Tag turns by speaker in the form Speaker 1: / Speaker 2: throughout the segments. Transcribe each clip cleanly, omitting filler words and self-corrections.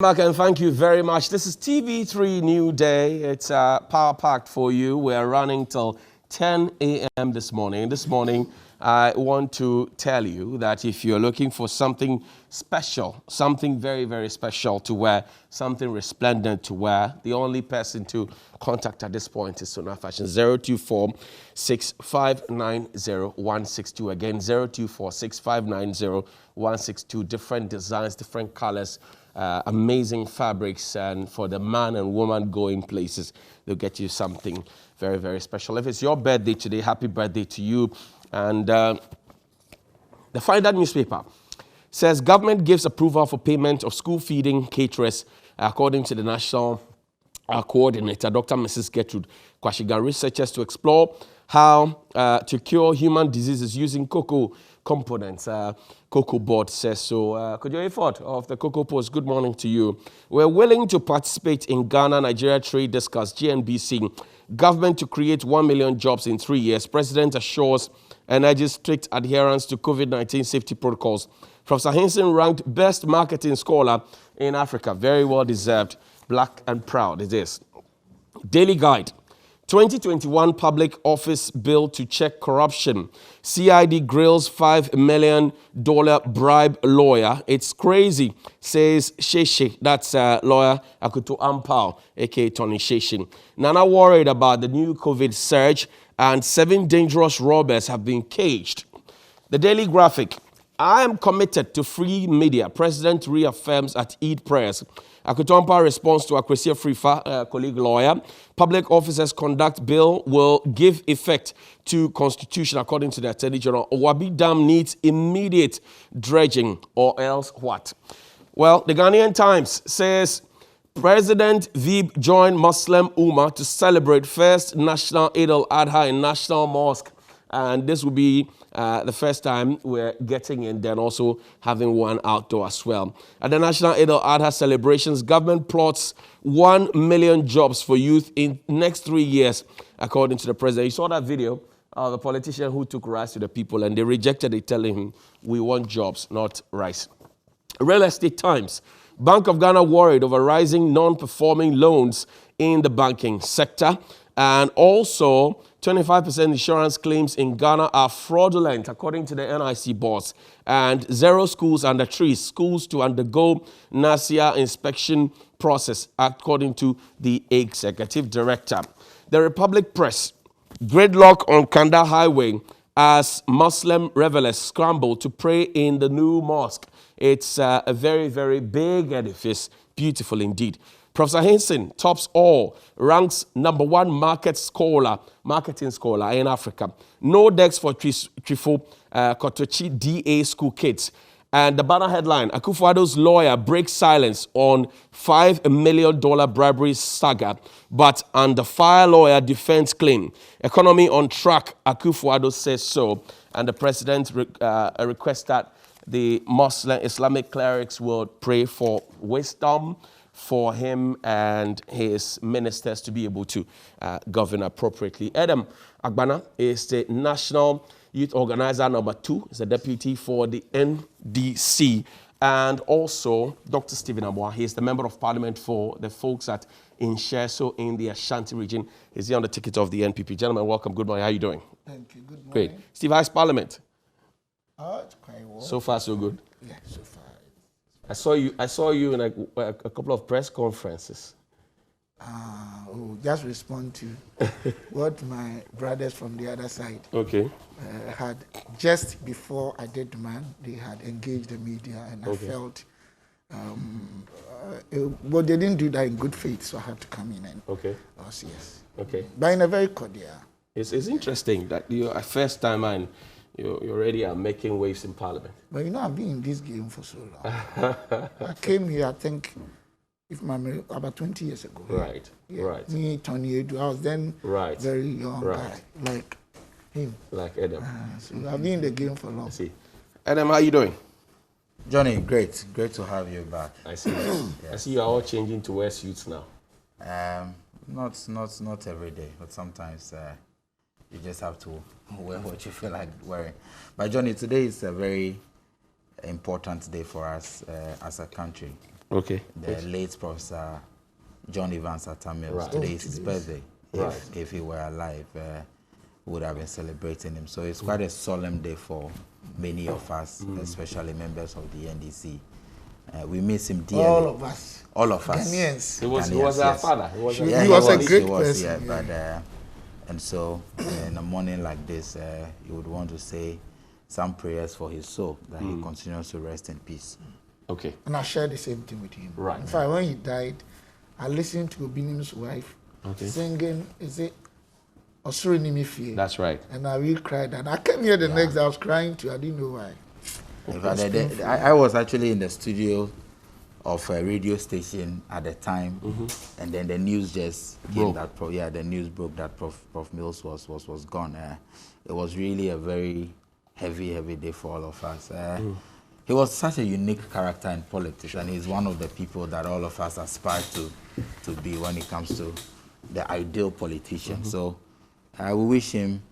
Speaker 1: Mark, and thank you very much. This is TV3 New Day. It's power-packed for you. We're running till 10 a.m. this morning. This morning, I want to tell you that if you're looking for something special, something very, very special to wear, something resplendent to wear, the only person to contact at this point is Sona Fashion. 024-6590-162. Again, 024-6590-162. Different designs, different colors. Amazing fabrics, and for the man and woman going places, they'll get you something very, very special. If it's your birthday today, happy birthday to you. And the Newday Newspaper says government gives approval for payment of school feeding caterers, according to the national coordinator, Dr. Mrs. Gertrude Kwashigan. Researchers to explore how to cure human diseases using cocoa components. Cocoa Board says so. Could you effort of the Cocoa Post, good morning to you. We're willing to participate in Ghana-Nigeria Trade Discuss, GNBC. Government to create 1 million jobs in 3 years. President assures and urges strict adherence to COVID-19 safety protocols. Professor Henson ranked best marketing scholar in Africa. Very well deserved. Black and proud it is. Daily Guide. 2021 Public Office Bill to check corruption. CID grills $5 million bribe lawyer. It's crazy, says Sheshe. That's lawyer Akuto Ampao, a.k.a. Tony Sheshe. Nana worried about the new COVID surge, and 7 dangerous robbers have been caged. The Daily Graphic. I am committed to free media. President reaffirms at Eid prayers. Akutompa responds to Akwesia Frifa, colleague lawyer. Public officers conduct bill will give effect to constitution, according to the Attorney General. Owabi Dam needs immediate dredging, or else what? Well, the Ghanaian Times says President Vib joined Muslim Ummah to celebrate first National Eid-Ul-Adha in National Mosque. And this will be the first time we're getting in there and also having one outdoor as well. At the National Eid-Ul-Adha celebrations, government plots 1 million jobs for youth in next 3 years, according to the president. You saw that video of the politician who took rice to the people, and they rejected it, telling him, we want jobs, not rice. Real Estate Times. Bank of Ghana worried over rising non-performing loans in the banking sector. And also, 25% insurance claims in Ghana are fraudulent, according to the NIC boss. And 0 schools under trees, schools to undergo NASIA inspection process, according to the executive director. The Republic Press, gridlock on Kanda Highway as Muslim revelers scramble to pray in the new mosque. It's a very, very big edifice, beautiful indeed. Professor Henson tops all, ranks #1 marketing scholar in Africa. No decks for Trifo Kotochi DA school kids. And the banner headline, Akufo-Addo's lawyer breaks silence on $5 million bribery saga, but under fire lawyer defense claim. Economy on track, Akufo-Addo says so. And the president requests that the Muslim Islamic clerics will pray for wisdom for him and his ministers to be able to govern appropriately. Adam Agbana is the National Youth Organizer #2. He's a deputy for the NDC. And also Dr. Stephen Amoah. He is the Member of Parliament for the folks at Insheso in the Ashanti region. He's here on the ticket of the NPP. Gentlemen, welcome. Good morning. How are you doing?
Speaker 2: Thank you. Good morning.
Speaker 1: Great. Steve, how's Parliament?
Speaker 2: It's quite well.
Speaker 1: So far, so good?
Speaker 2: Yeah, so far.
Speaker 1: I saw you in a couple of press conferences.
Speaker 2: Just respond to what my brothers from the other side had. Just before I did demand, they had engaged the media, and I felt, but they didn't do that in good faith, so I had to come in and yes. But in a very cordial.
Speaker 1: It's interesting that you're a first time and you already are making waves in Parliament.
Speaker 2: But you know, I've been in this game for so long. I came here, I think, if my memory, about 20 years ago.
Speaker 1: Right, right.
Speaker 2: Me, Tony Edu, I was then very young guy, like him.
Speaker 1: Like Adam.
Speaker 2: So I've been in the game for long.
Speaker 1: I see. Adam, how are you doing?
Speaker 3: Johnny, great. Great to have you back.
Speaker 1: I see. Yes. I see you are all changing to wear suits now.
Speaker 3: Not every day, but sometimes you just have to wear what you feel like wearing. But Johnny, today is a very important day for us as a country.
Speaker 1: Okay.
Speaker 3: The late Professor John Evans Atamils.
Speaker 1: Right.
Speaker 3: Today is his birthday.
Speaker 1: Right.
Speaker 3: If he were alive, would have been celebrating him. So it's quite a solemn day for many of us, especially members of the NDC. We miss him dearly.
Speaker 2: All of us.
Speaker 3: All of us.
Speaker 2: Ghanaians.
Speaker 1: He was our father. He was,
Speaker 2: he was a great person.
Speaker 3: Yeah, but and so in a morning like this, you would want to say some prayers for his soul, that he continues to rest in peace.
Speaker 1: Okay.
Speaker 2: And I shared the same thing with him.
Speaker 1: Right.
Speaker 2: In fact, when he died, I listened to Obinim's wife singing, is it Osuri Nimifie?
Speaker 1: That's right.
Speaker 2: And I really cried. And I came here the next day, I was crying too. I didn't know why.
Speaker 3: In fact, I was actually in the studio of a radio station at the time, and then the news just came that the news broke that Prof Mills was gone. It was really a very heavy day for all of us. He was such a unique character in politics, and he's one of the people that all of us aspire to be when it comes to the ideal politician. So we wish him,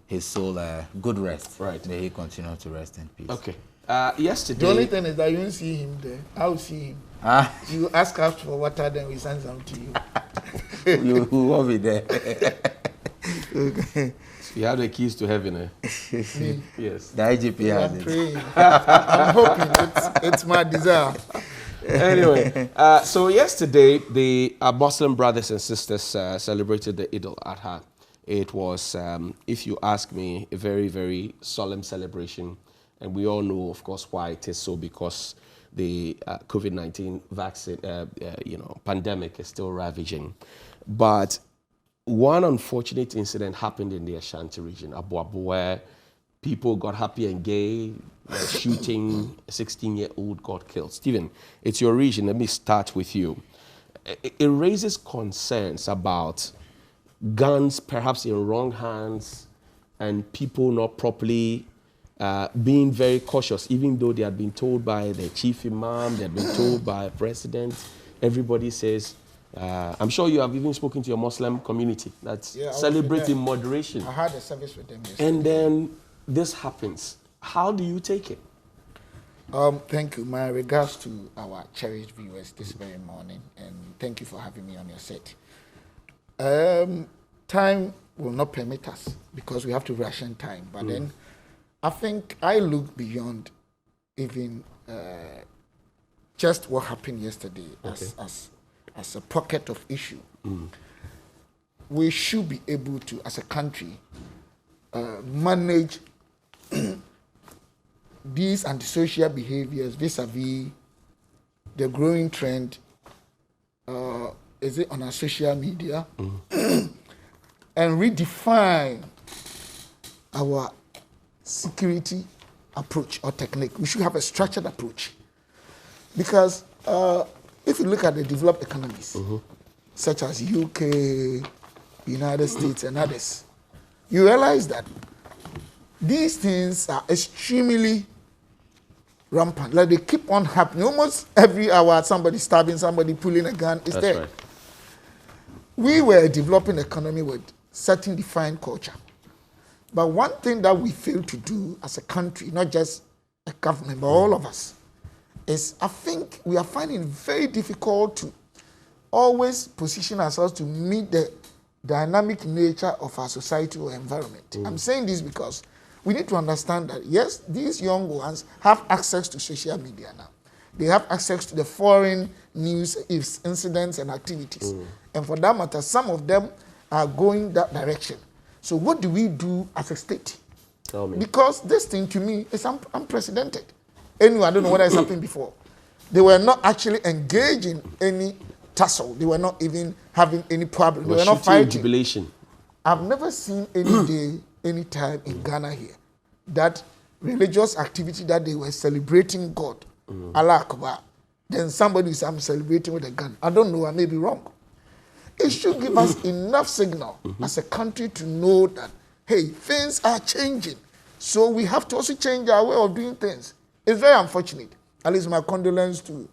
Speaker 3: his soul, good rest.
Speaker 1: Right.
Speaker 3: May he continue to rest in peace.
Speaker 1: Okay. Yesterday...
Speaker 2: The only thing is that you won't see him there. I will see him. You ask us for water, then we send some to you.
Speaker 3: You will be there.
Speaker 2: Okay.
Speaker 1: You have the keys to heaven, eh? Yes.
Speaker 3: The IGP has
Speaker 2: I'm
Speaker 3: it.
Speaker 2: praying. I'm hoping it's my desire.
Speaker 1: Anyway, so yesterday, the Muslim brothers and sisters celebrated the Eid-Ul-Adha. It was, if you ask me, a very, very solemn celebration. And we all know, of course, why it is so, because the COVID-19 vaccine, pandemic is still ravaging. But one unfortunate incident happened in the Ashanti region, Aboabo, where people got happy and gay, shooting, a 16-year-old got killed. Stephen, it's your region. Let me start with you. It raises concerns about guns perhaps in wrong hands and people not properly being very cautious, even though they had been told by the chief imam, they had been told by a president. Everybody says, I'm sure you have even spoken to your Muslim community that's celebrating moderation.
Speaker 2: I had a service with them yesterday.
Speaker 1: And then this happens. How do you take it?
Speaker 2: Thank you. My regards to our cherished viewers this very morning, and thank you for having me on your set. Time will not permit us because we have to ration time, but then I think I look beyond even just what happened yesterday as a pocket of issue. We should be able to, as a country, manage these antisocial behaviors vis-a-vis the growing trend, is it on our social media, and redefine our security approach or technique. We should have a structured approach. Because if you look at the developed economies, such as UK, United States, and others, you realize that these things are extremely rampant. Like, they keep on happening. Almost every hour, somebody stabbing, somebody pulling a gun. It's there. Right. We were a developing economy with certain defined culture. But one thing that we fail to do as a country, not just a government, but all of us, is I think we are finding it very difficult to always position ourselves to meet the dynamic nature of our societal environment. I'm saying this because we need to understand that, yes, these young ones have access to social media now. They have access to the foreign news, incidents, and activities. And for that matter, some of them are going that direction. So what do we do as a state?
Speaker 1: Tell me.
Speaker 2: Because this thing, to me, is unprecedented. Anyway, I don't know whether it's happened before. They were not actually engaged in any tussle. They were not even having any problem. They were not fighting.
Speaker 1: Jubilation.
Speaker 2: I've never seen any day, any time in Ghana here, that religious activity that they were celebrating God, Allah Akbar, then somebody says, I'm celebrating with a gun. I don't know, I may be wrong. It should give us enough signal as a country to know that, hey, things are changing. So we have to also change our way of doing things. It's very unfortunate. At least my condolence to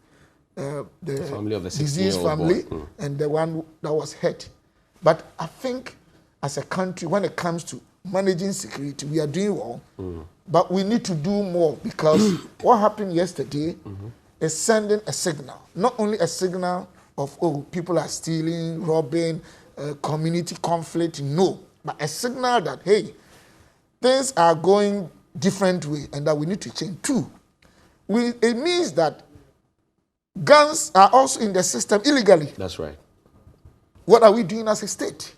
Speaker 2: the
Speaker 1: family of the
Speaker 2: deceased family and the one that was hurt. But I think as a country, when it comes to managing security, we are doing well. But we need to do more, because what happened yesterday is sending a signal. Not only a signal of, oh, people are stealing, robbing, community conflict, no. But a signal that, hey, things are going different way and that we need to change. Two, it means that guns are also in the system illegally.
Speaker 1: That's right.
Speaker 2: What are we doing as a state?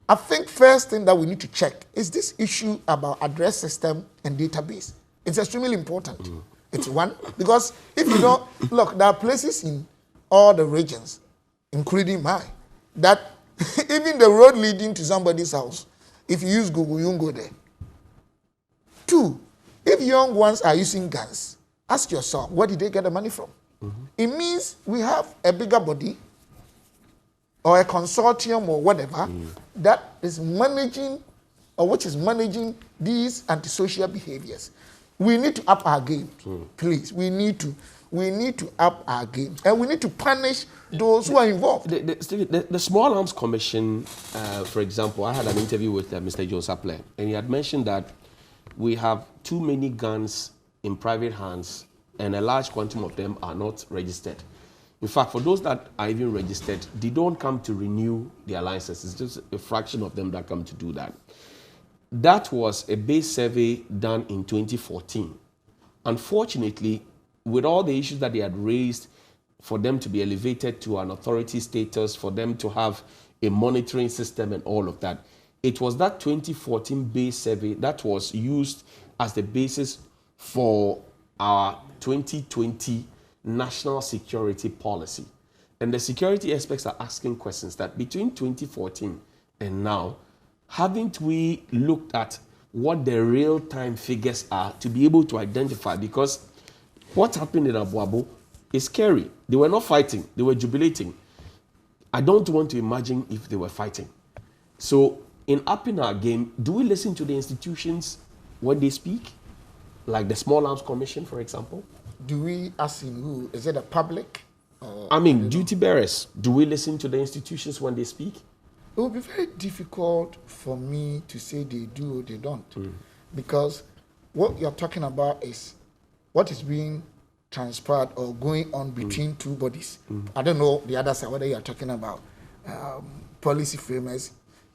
Speaker 2: I think first thing that we need to check is this issue about address system and database. It's extremely important. It's one, because if you don't, look, there are places in all the regions, including mine, that even the road leading to somebody's house, if you use Google, you won't go there. Two, if young ones are using guns, ask yourself, where did they get the money from? It means we have a bigger body or a consortium or whatever that is managing or which is managing these antisocial behaviors. We need to up our game, please. We need to up our game, and we need to punish those who are involved.
Speaker 1: The Small Arms Commission, for example, I had an interview with Mr. Joe Saple, and he had mentioned that we have too many guns in private hands, and a large quantum of them are not registered. In fact, for those that are even registered, they don't come to renew their licenses. It's just a fraction of them that come to do that. That was a base survey done in 2014. Unfortunately, with all the issues that they had raised, for them to be elevated to an authority status, for them to have a monitoring system and all of that, it was that 2014 base survey that was used as the basis for our 2020 national security policy. And the security experts are asking questions that between 2014 and now, haven't we looked at what the real-time figures are to be able to identify? Because what happened in Aboabo is scary. They were not fighting, they were jubilating. I don't want to imagine if they were fighting. So in upping our game, do we listen to the institutions when they speak? Like the Small Arms Commission, for example?
Speaker 2: Do we, as in who? Is it the public?
Speaker 1: I mean, duty bearers. Do we listen to the institutions when they speak?
Speaker 2: It will be very difficult for me to say they do or they don't. Because what you're talking about is what is being transpired or going on between two bodies. I don't know the other side, whether you're talking about policy framers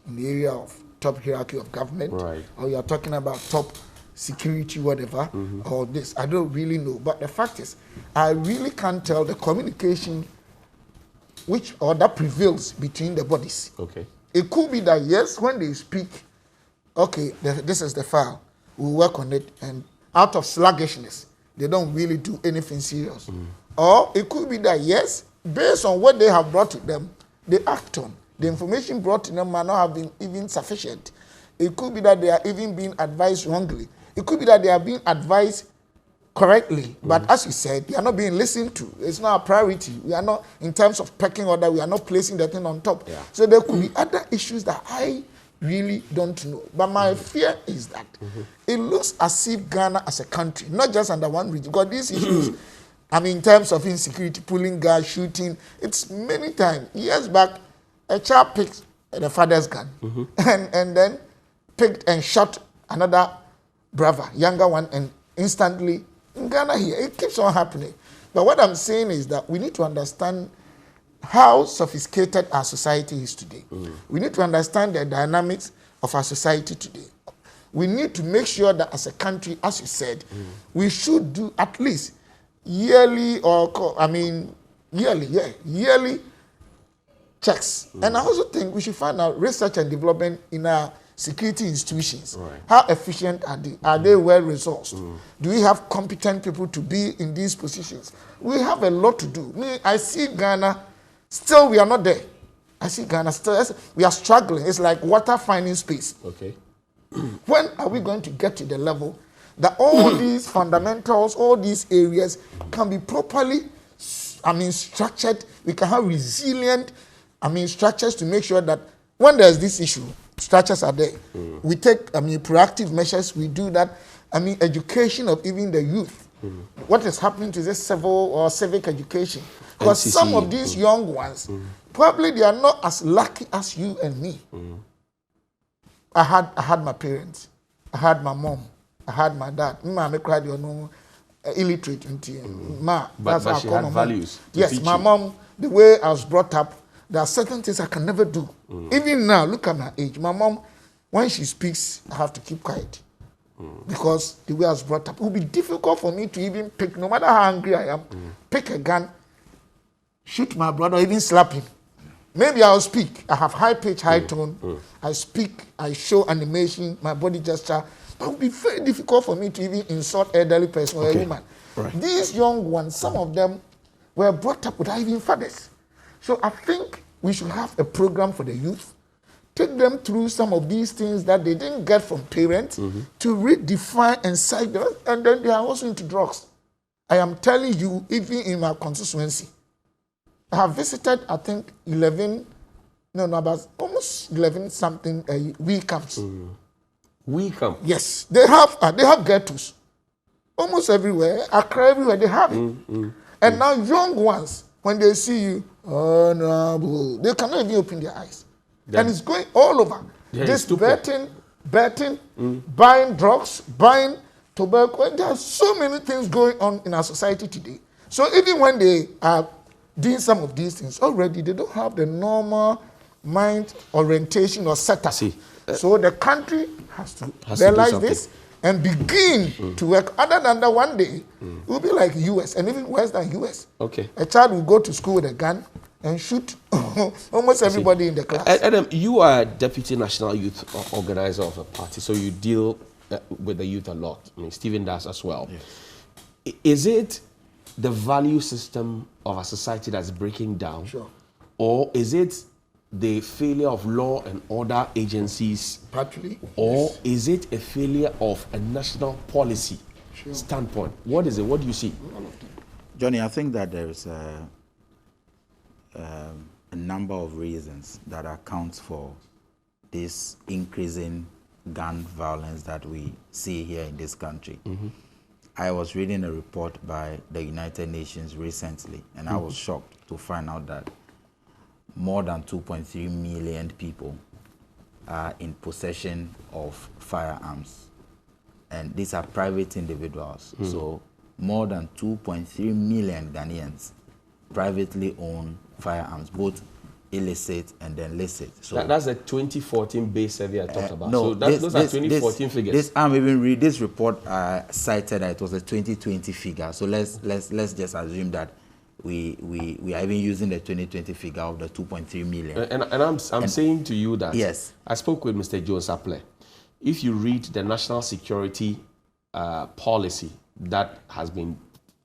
Speaker 2: in the area of top hierarchy of government,
Speaker 1: right,
Speaker 2: or you're talking about top security, whatever, or this. I don't really know. But the fact is, I really can't tell the communication which or that prevails between the bodies.
Speaker 1: Okay.
Speaker 2: It could be that, yes, when they speak, okay, this is the file, we'll work on it, and out of sluggishness, they don't really do anything serious. Or it could be that, yes, based on what they have brought to them, they act on. The information brought to them might not have been even sufficient. It could be that they are even being advised wrongly. It could be that they are being advised correctly, but as you said, they are not being listened to. It's not a priority. We are not, in terms of pecking order, we are not placing the thing on top. Yeah. So there could be other issues that I really don't know. But my fear is that it looks as if Ghana as a country, not just under one region, because these issues, I mean, in terms of insecurity, pulling gas, shooting, it's many times. Years back, a child picked the father's gun and then picked and shot another brother, younger one, and instantly, in Ghana here, it keeps on happening. But what I'm saying is that we need to understand how sophisticated our society is today. We need to understand the dynamics of our society today. We need to make sure that as a country, as you said, we should do at least yearly checks. And I also think we should find out research and development in our security institutions. Right. How efficient are they? Are they well resourced? Do we have competent people to be in these positions? We have a lot to do. I see Ghana, still we are not there. I see Ghana still, we are struggling. It's like water finding space. Okay. When are we going to get to the level that all these fundamentals, all these areas can be properly, structured? We can have resilient, structures to make sure that when there's this issue, structures are there. We take, proactive measures. We do that. Education of even the youth. What is happening to this civil or civic education? Because some of these young ones, probably they are not as lucky as you and me. I had my parents. I had my mom. I had my dad. My mom cried, illiterate. Ma,
Speaker 1: But
Speaker 2: that's
Speaker 1: she
Speaker 2: how I
Speaker 1: had
Speaker 2: call my mom.
Speaker 1: values to
Speaker 2: Yes,
Speaker 1: teach
Speaker 2: my
Speaker 1: you.
Speaker 2: mom, the way I was brought up, there are certain things I can never do. Even now, look at my age. My mom, when she speaks, I have to keep quiet. Because the way I was brought up, it will be difficult for me to even pick, no matter how angry I am, pick a gun, shoot my brother, or even slap him. Maybe I'll speak. I have high pitch, high tone. I speak, I show animation, my body gesture. But it will be very difficult for me to even insult an elderly person or a woman.
Speaker 1: Right.
Speaker 2: These young ones, some of them were brought up without even fathers. So I think we should have a program for the youth, take them through some of these things that they didn't get from parents to redefine and cite them, and then they are also into drugs. I am telling you, even in my constituency, I have visited, I think, about almost 11 something week camps.
Speaker 1: We come.
Speaker 2: Yes, they have ghettos. Almost everywhere, Accra, everywhere, they have it. And now young ones, when they see you, honorable, they cannot even open their eyes. And it's going all over.
Speaker 1: Yeah,
Speaker 2: This
Speaker 1: it's
Speaker 2: betting, buying drugs, buying tobacco. There are so many things going on in our society today. So even when they are doing some of these things, already they don't have the normal mind orientation or setup. So the country has to realize this and begin to work. Other than that, one day, it will be like US, and even worse than US.
Speaker 1: Okay.
Speaker 2: A child will go to school with a gun and shoot almost everybody in the class.
Speaker 1: Adam, you are Deputy National Youth Organizer of a party, so you deal with the youth a lot. I mean, Stephen does as well. Yes. Is it the value system of a society that's breaking down?
Speaker 2: Sure.
Speaker 1: Or is it the failure of law and order agencies?
Speaker 2: Partly.
Speaker 1: Or
Speaker 2: Yes.
Speaker 1: is it a failure of a national policy standpoint? What is it? What do you see?
Speaker 3: Johnny, I think that there is a number of reasons that accounts for this increasing gun violence that we see here in this country. I was reading a report by the United Nations recently, and I was shocked to find out that more than 2.3 million people are in possession of firearms. And these are private individuals. So more than 2.3 million Ghanaians privately own firearms, both illicit and then licit. So
Speaker 1: that's a 2014 base survey I talked about.
Speaker 3: no,
Speaker 1: So those are 2014 figures.
Speaker 3: I'm even read this report cited that it was a 2020 figure. So let's just assume that we are even using the 2020 figure of the 2.3 million.
Speaker 1: And I'm saying to you that
Speaker 3: yes,
Speaker 1: I spoke with Mr. Joe Saple. If you read the national security policy that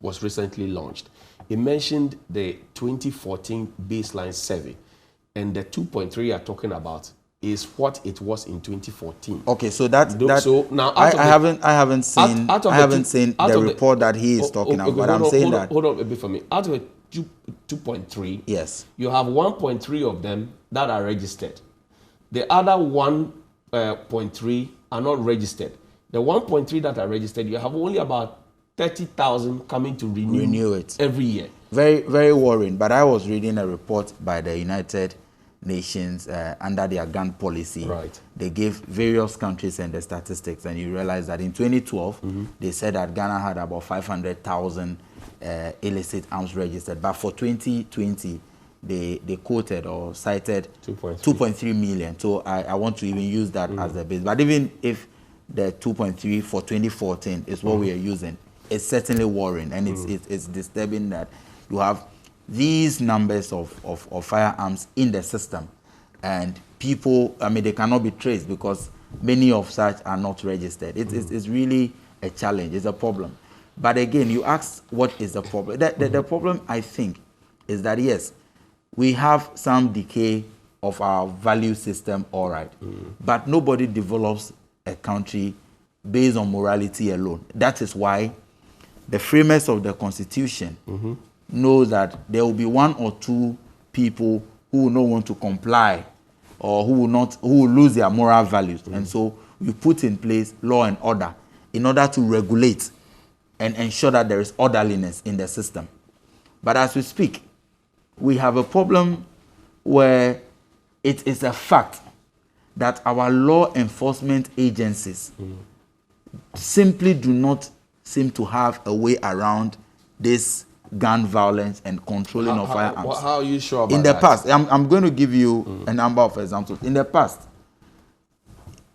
Speaker 1: was recently launched, it mentioned the 2014 baseline survey, and the 2.3 you're talking about is what it was in 2014.
Speaker 3: Okay, so that
Speaker 1: so now
Speaker 3: I haven't seen the report that he is talking about. But I'm saying that
Speaker 1: hold on a bit for me. Out of the 2.3,
Speaker 3: yes,
Speaker 1: you have 1.3 of them that are registered. The other 1.3 are not registered. The 1.3 that are registered, you have only about 30,000 coming to renew it every year.
Speaker 3: Very, very worrying. But I was reading a report by the United Nations under their gun policy.
Speaker 1: Right.
Speaker 3: They gave various countries and the statistics, and you realize that in 2012, they said that Ghana had about 500,000 illicit arms registered. But for 2020, they quoted or cited 2.3 million. So I want to even use that as a base. But even if the 2.3 for 2014 is what we are using, it's certainly worrying, and it's disturbing that you have these numbers of firearms in the system, and people, I mean, they cannot be traced because many of such are not registered. It's really a challenge. It's a problem. But again, you ask what is the problem. The problem, I think, is that yes, we have some decay of our value system, all right, but nobody develops a country based on morality alone. That is why the framers of the Constitution know that there will be one or two people who will not want to comply, or who will lose their moral values. And so you put in place law and order in order to regulate and ensure that there is orderliness in the system. But as we speak, we have a problem where it is a fact that our law enforcement agencies simply do not seem to have a way around this gun violence and controlling of firearms.
Speaker 1: How are you sure about
Speaker 3: in the
Speaker 1: that?
Speaker 3: past, I'm going to give you a number of examples. In the past,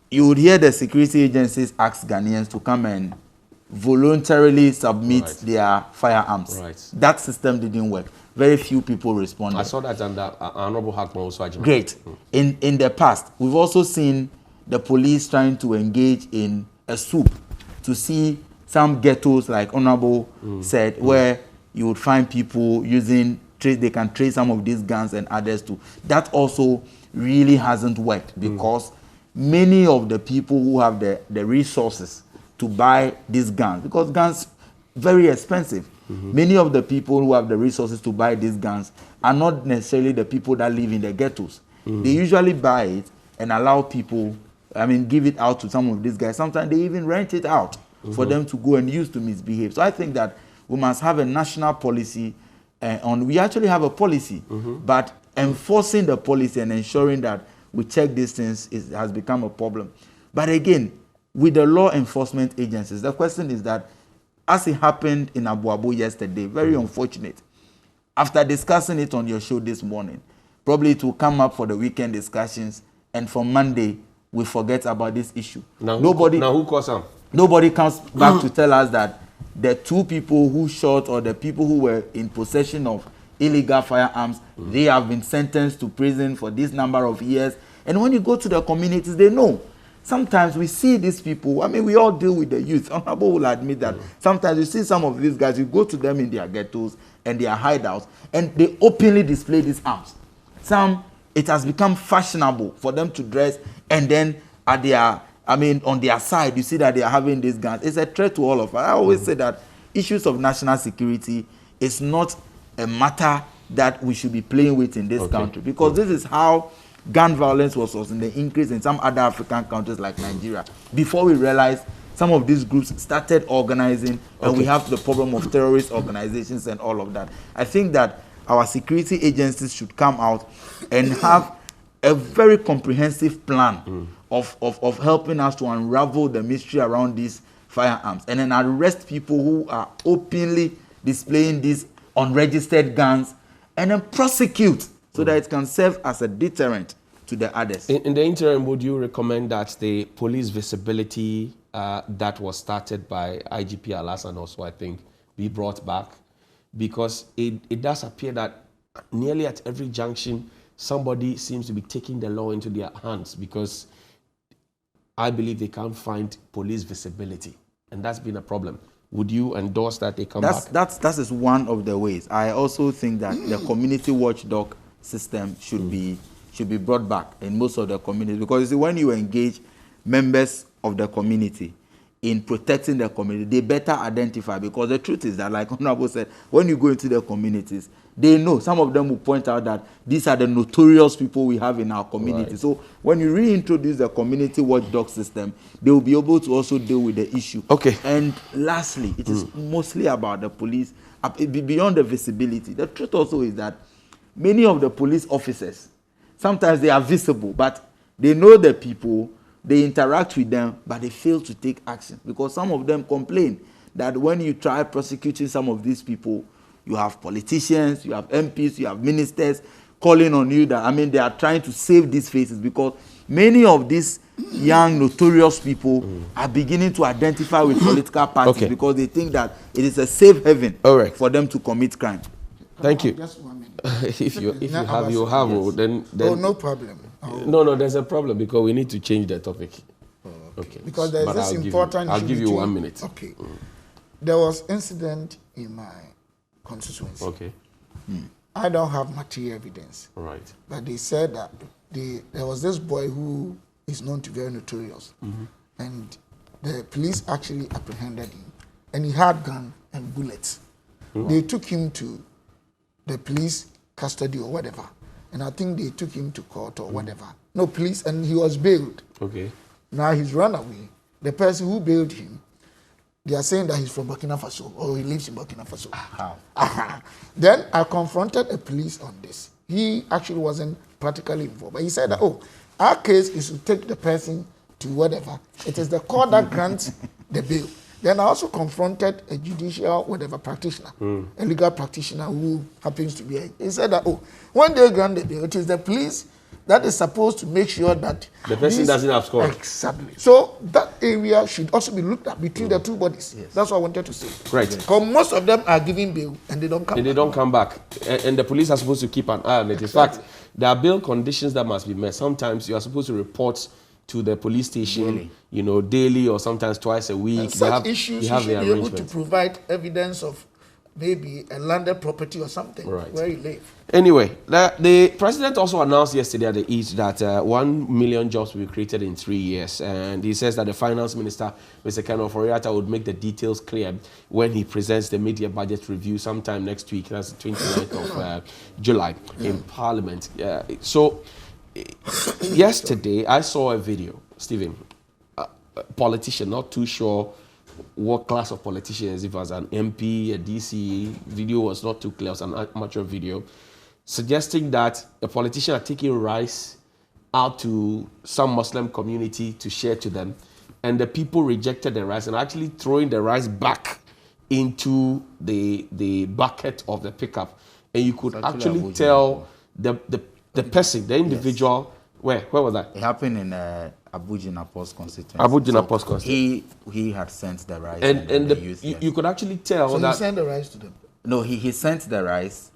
Speaker 3: you would hear the security agencies ask Ghanaians to come and voluntarily submit their firearms.
Speaker 1: Right.
Speaker 3: That system didn't work. Very few people responded.
Speaker 1: I saw that under Honorable Hackman Oswajima.
Speaker 3: Great. In the past, we've also seen the police trying to engage in a swoop to see some ghettos, like Honorable said, where you would find people using, they can trace some of these guns and others too. That also really hasn't worked because many of the people who have the resources to buy these guns, because guns very expensive. Many of the people who have the resources to buy these guns are not necessarily the people that live in the ghettos. They usually buy it and allow people, give it out to some of these guys. Sometimes they even rent it out for them to go and use to misbehave. So I think that we must have a national policy we actually have a policy, but enforcing the policy and ensuring that we check these things has become a problem. But again, with the law enforcement agencies, the question is that, as it happened in Aboabo yesterday, very unfortunate. After discussing it on your show this morning, probably it will come up for the weekend discussions, and from Monday, we forget about this issue.
Speaker 1: Now who caused them?
Speaker 3: Nobody comes back to tell us that the two people who shot or the people who were in possession of illegal firearms, they have been sentenced to prison for this number of years. And when you go to the communities, they know. Sometimes we see these people, we all deal with the youth. Honorable will admit that sometimes you see some of these guys, you go to them in their ghettos and their hideouts, and they openly display these arms. Some, it has become fashionable for them to dress, and then at their, on their side, you see that they are having these guns. It's a threat to all of us. I always say that issues of national security is not a matter that we should be playing with in this country, because this is how gun violence was in the increase in some other African countries like Nigeria. Before we realized, some of these groups started organizing, and we have the problem of terrorist organizations and all of that. I think that our security agencies should come out and have a very comprehensive plan of helping us to unravel the mystery around these firearms, and then arrest people who are openly displaying these unregistered guns, and then prosecute so that it can serve as a deterrent to the others.
Speaker 1: In the interim, would you recommend that the police visibility that was started by IGP Alassane also, I think, be brought back? Because it does appear that nearly at every junction, somebody seems to be taking the law into their hands, because I believe they can't find police visibility, and that's been a problem. Would you endorse that they come back? That
Speaker 3: is one of the ways. I also think that the community watchdog system should be brought back in most of the communities, because you see, when you engage members of the community in protecting the community, they better identify, because the truth is that, like Honorable said, when you go into the communities, they know. Some of them will point out that these are the notorious people we have in our community. So when you reintroduce the community watchdog system, they will be able to also deal with the issue. And lastly, it is mostly about the police, beyond the visibility. The truth also is that many of the police officers, sometimes they are visible, but they know the people, they interact with them, but they fail to take action, because some of them complain that when you try prosecuting some of these people, you have politicians, you have MPs, you have ministers calling on you that, they are trying to save these faces, because many of these young notorious people are beginning to identify with political parties because they think that it is a safe haven for them to commit crime.
Speaker 1: Thank you.
Speaker 2: Just 1 minute.
Speaker 1: if you have, you have. Yes. Then
Speaker 2: no problem.
Speaker 1: No, there's a problem, because we need to change the topic. Okay.
Speaker 2: Because there's this important issue.
Speaker 1: I'll give you 1 minute.
Speaker 2: Okay. There was incident in my constituency.
Speaker 1: Okay.
Speaker 2: I don't have material evidence.
Speaker 1: Right.
Speaker 2: But they said that there was this boy who is known to be very notorious. And the police actually apprehended him. And he had gun and bullets. They took him to the police custody or whatever. And I think they took him to court or whatever. No, police, and he was bailed.
Speaker 1: Okay.
Speaker 2: Now he's run away. The person who bailed him, they are saying that he's from Burkina Faso, or he lives in Burkina Faso. Then I confronted the police on this. He actually wasn't practically involved, but he said that, our case is to take the person to whatever. It is the court that grants the bail. Then I also confronted a judicial whatever practitioner, a legal practitioner who happens to be he said that, oh, when they grant the bail, it is the police that is supposed to make sure that
Speaker 1: the person doesn't have score.
Speaker 2: Exactly. So that area should also be looked at between the two bodies.
Speaker 3: Yes.
Speaker 2: That's what I wanted to say.
Speaker 1: Right.
Speaker 2: Because most of them are giving bail and they don't come
Speaker 1: And
Speaker 2: back.
Speaker 1: they don't come back. And the police are supposed to keep an eye on it. In fact, there are bail conditions that must be met. Sometimes you are supposed to report to the police station, daily or sometimes twice a week.
Speaker 2: And such issues, you should be able to provide evidence of maybe a landed property or something where you live.
Speaker 1: Anyway, the president also announced yesterday at the East that 1 million jobs will be created in 3 years. And he says that the finance minister, Mr. Ken Ofori-Atta, would make the details clear when he presents the media budget review sometime next week. That's the 29th of July in Parliament. So yesterday, I saw a video, Stephen, a politician, not too sure what class of politicians, if it was an MP, a DC, video was not too clear, it was an amateur video, suggesting that a politician had taken rice out to some Muslim community to share to them, and the people rejected the rice and actually throwing the rice back into the bucket of the pickup. And you could actually tell the person, the individual, where was that?
Speaker 3: It happened in Abuja Post constituency.
Speaker 1: Abuja Post constituency.
Speaker 3: He had sent the rice.
Speaker 1: And
Speaker 3: the youth,
Speaker 1: you could actually tell
Speaker 2: so
Speaker 1: that.
Speaker 2: he sent the rice to them?
Speaker 3: No, he sent the rice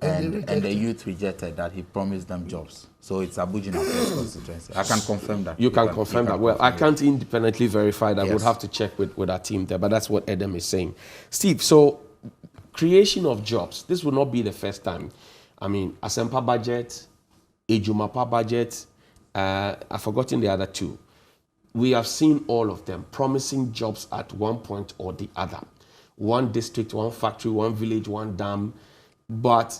Speaker 3: and the youth rejected that. He promised them jobs. So it's Abuja Post constituency. I can confirm that.
Speaker 1: You can confirm that. Well, I can't independently verify that.
Speaker 3: Yes.
Speaker 1: We'll have to check with our team there, but that's what Edem is saying. Steve, so creation of jobs. This will not be the first time. I mean, Asempa budget, Ejumapa budget, I've forgotten the other two. We have seen all of them promising jobs at one point or the other. One district, one factory, one village, one dam. But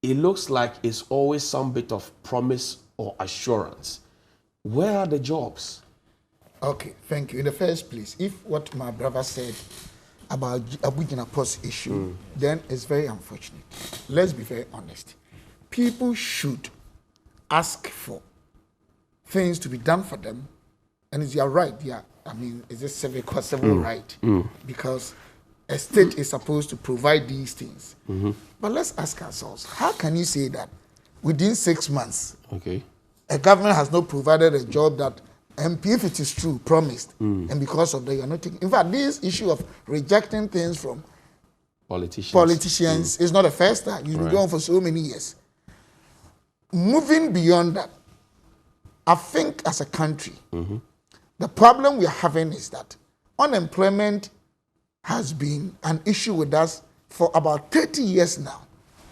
Speaker 1: it looks like it's always some bit of promise or assurance. Where are the jobs?
Speaker 2: Okay, thank you. In the first place, if what my brother said about Abuja Post issue, then it's very unfortunate. Let's be very honest. People should ask for things to be done for them, and it's your right. Yeah, I mean, it's a civil right because a state is supposed to provide these things. But let's ask ourselves: how can you say that within 6 months, a government has not provided a job that MP, if it is true, promised, and because of that, you're not taking? In fact, this issue of rejecting things from politicians is not the first time. You've been going for so many years. Moving beyond that, I think as a country, the problem we are having is that unemployment has been an issue with us for about 30 years now.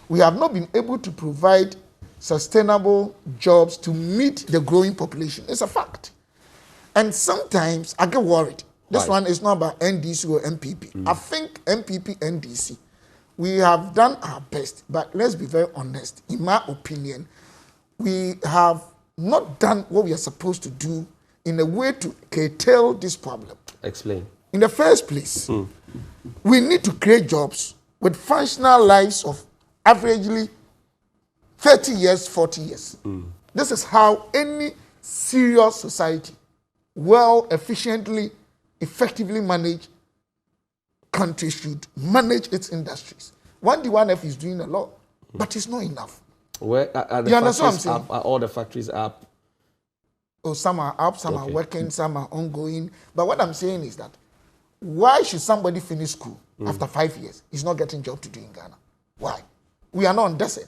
Speaker 2: We have not been able to provide sustainable jobs to meet the growing population. It's a fact. And sometimes I get worried. This one is not about NDC or MPP. I think MPP, NDC, we have done our best, but let's be very honest. In my opinion, we have not done what we are supposed to do in a way to curtail this problem.
Speaker 1: Explain.
Speaker 2: In the first place, we need to create jobs with functional lives of averagely 30 years, 40 years. This is how any serious society, well, efficiently, effectively managed country should manage its industries. 1D1F is doing a lot, but it's not enough.
Speaker 1: Where are the
Speaker 2: You understand what I'm
Speaker 1: factories
Speaker 2: saying?
Speaker 1: up? Are all the factories up?
Speaker 2: Oh, some are up, some are working, some are ongoing. But what I'm saying is that why should somebody finish school after 5 years? He's not getting a job to do in Ghana. Why? We are not on desert.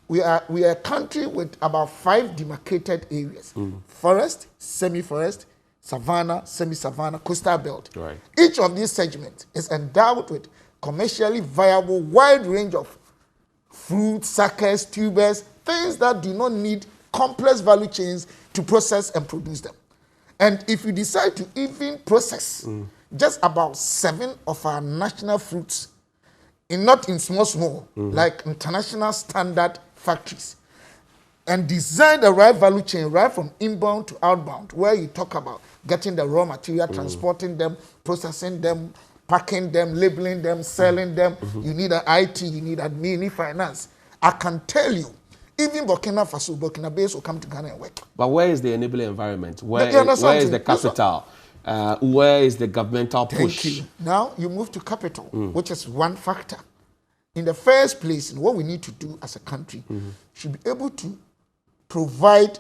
Speaker 2: We are a country with about 5 demarcated areas. Forest, semi-forest, savanna, semi-savanna, coastal belt.
Speaker 1: Right.
Speaker 2: Each of these segments is endowed with commercially viable wide range of fruits, suckers, tubers, things that do not need complex value chains to process and produce them. And if you decide to even process just about 7 of our national fruits, not in small, like international standard factories, and design the right value chain right from inbound to outbound, where you talk about getting the raw material, transporting them, processing them, packing them, labeling them, selling them. You need an IT, you need admin, you need finance. I can tell you, even Burkina Faso, Burkina Faso will come to Ghana and work.
Speaker 1: But where is the enabling environment? Where
Speaker 2: You understand
Speaker 1: is
Speaker 2: me?
Speaker 1: the capital? Where is the governmental push?
Speaker 2: Thank you. Now you move to capital, which is one factor. In the first place, what we need to do as a country should be able to provide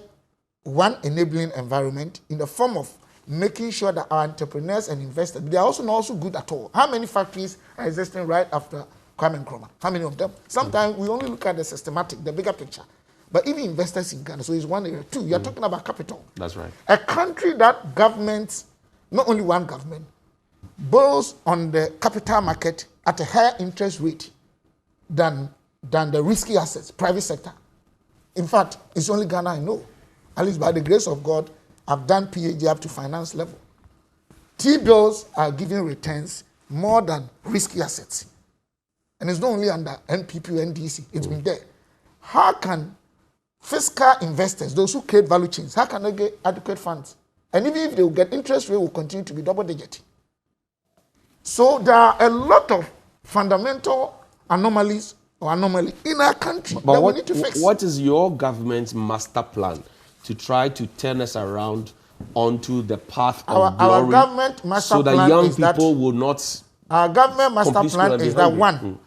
Speaker 2: one enabling environment in the form of making sure that our entrepreneurs and investors, they are also not also good at all. How many factories are existing right after Kwame Nkrumah? How many of them? Sometimes we only look at the systematic, the bigger picture. But even investors in Ghana, so it's one area. Two, you're talking about capital.
Speaker 1: That's right.
Speaker 2: A country that governments, not only one government, borrows on the capital market at a higher interest rate than the risky assets, private sector. In fact, it's only Ghana I know. At least by the grace of God, I've done PhD up to finance level. T-bills are giving returns more than risky assets. And it's not only under NPP or NDC, it's been there. How can fiscal investors, those who create value chains, how can they get adequate funds? And even if they will get interest rate, will continue to be double digit. So there are a lot of fundamental anomalies or anomaly in our country that we need to fix.
Speaker 1: What is your government's master plan to try to turn us around onto the path of glory,
Speaker 2: our government master
Speaker 1: so that
Speaker 2: plan
Speaker 1: young
Speaker 2: is
Speaker 1: people will not...
Speaker 2: Our government master plan is that
Speaker 1: hungry.
Speaker 2: one,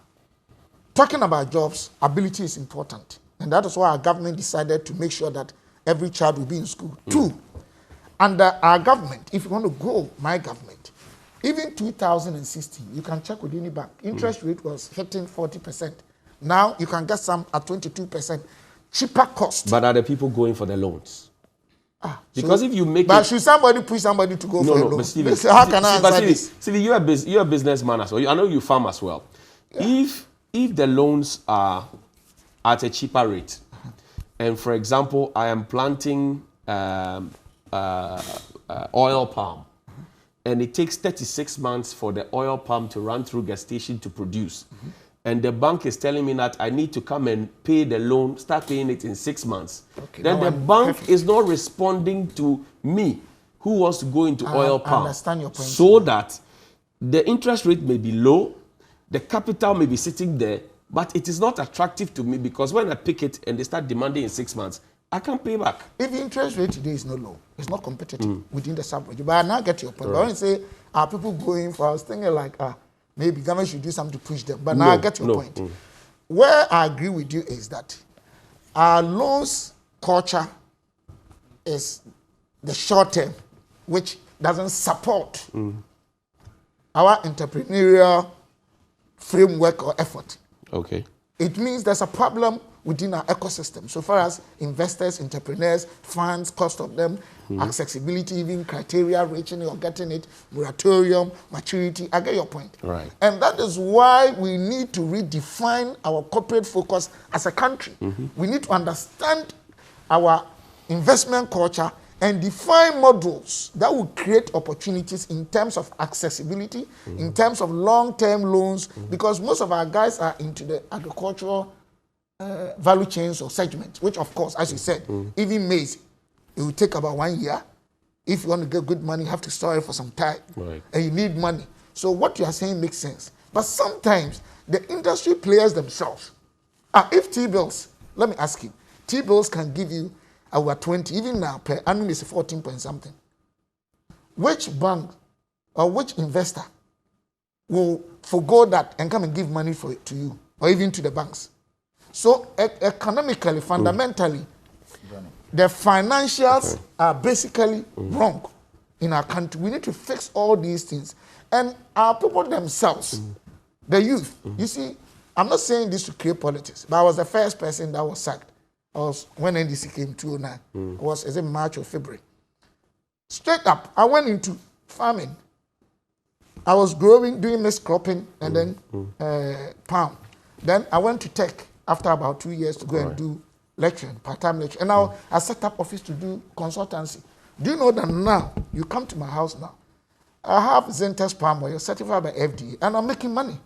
Speaker 2: talking about jobs, ability is important. And that is why our government decided to make sure that every child will be in school. Two, under our government, if you want to go, my government, even 2016, you can check with any bank, interest rate was hitting 40%. Now you can get some at 22%. Cheaper cost.
Speaker 1: But are the people going for the loans? Because if you make
Speaker 2: but should somebody push somebody to go for a loan?
Speaker 1: But Stephen,
Speaker 2: How can I answer this?
Speaker 1: Stephen, you're a businessman as well. I know you farm as well. Yeah. If the loans are at a cheaper rate, and for example, I am planting oil palm, and it takes 36 months for the oil palm to run through gestation to produce. And the bank is telling me that I need to come and pay the loan, start paying it in 6 months. Okay, then the bank is not responding to me, who wants to go into oil palm.
Speaker 2: I understand your point.
Speaker 1: So that the interest rate may be low, the capital may be sitting there, but it is not attractive to me because when I pick it and they start demanding in 6 months, I can't pay back.
Speaker 2: If the interest rate today is not low, it's not competitive within the sub-region. But I now get your point. Right. But when you say, are people going for, I was thinking like, maybe government should do something to push them. But now I get your point. Where I agree with you is that our loans culture is the short term, which doesn't support our entrepreneurial framework or effort.
Speaker 1: Okay.
Speaker 2: It means there's a problem within our ecosystem. So far as investors, entrepreneurs, funds, cost of them, accessibility, even criteria, reaching it or getting it, moratorium, maturity, I get your point.
Speaker 1: Right.
Speaker 2: And that is why we need to redefine our corporate focus as a country. We need to understand our investment culture and define models that will create opportunities in terms of accessibility, in terms of long-term loans, because most of our guys are into the agricultural value chains or segments, which of course, as you said, even maize, it will take about 1 year. If you want to get good money, you have to store it for some time. Right. And you need money. So what you are saying makes sense. But sometimes the industry players themselves, if T-bills, let me ask you, T-bills can give you our 20, even now, per annum is 14 point something. Which bank or which investor will forgo that and come and give money for it to you or even to the banks? So economically, fundamentally, the financials are basically wrong in our country. We need to fix all these things. And our people themselves, the youth, you see, I'm not saying this to create politics, but I was the first person that was sacked. I was, when NDC came 2009, is it March or February? Straight up, I went into farming. I was growing, doing mixed cropping, and then palm. Then I went to tech after about 2 years to go and do lecturing, part-time lecture. And now I set up office to do consultancy. Do you know that now, you come to my house now, I have Zentex palm oil certified by FDA, and I'm making money.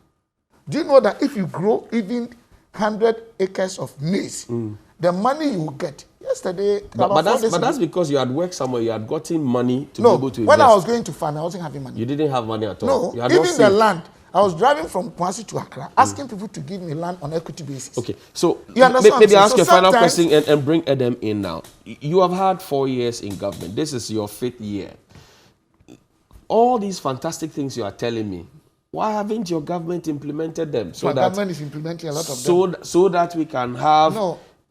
Speaker 2: Do you know that if you grow even 100 acres of maize, the money you will get, yesterday,
Speaker 1: but that's because you had worked somewhere, you had gotten money to be able to invest.
Speaker 2: When I was going to farm, I wasn't having money.
Speaker 1: You didn't have money at all?
Speaker 2: No, even the land. I was driving from Kwasi to Accra, asking people to give me land on equity basis.
Speaker 1: Okay, so maybe I'll ask you a final question and bring Adam in now. You have had 4 years in government. This is your 5th year. all these fantastic things you are telling me, why haven't your government implemented them?
Speaker 2: So the government is implementing a lot of them.
Speaker 1: So that we can have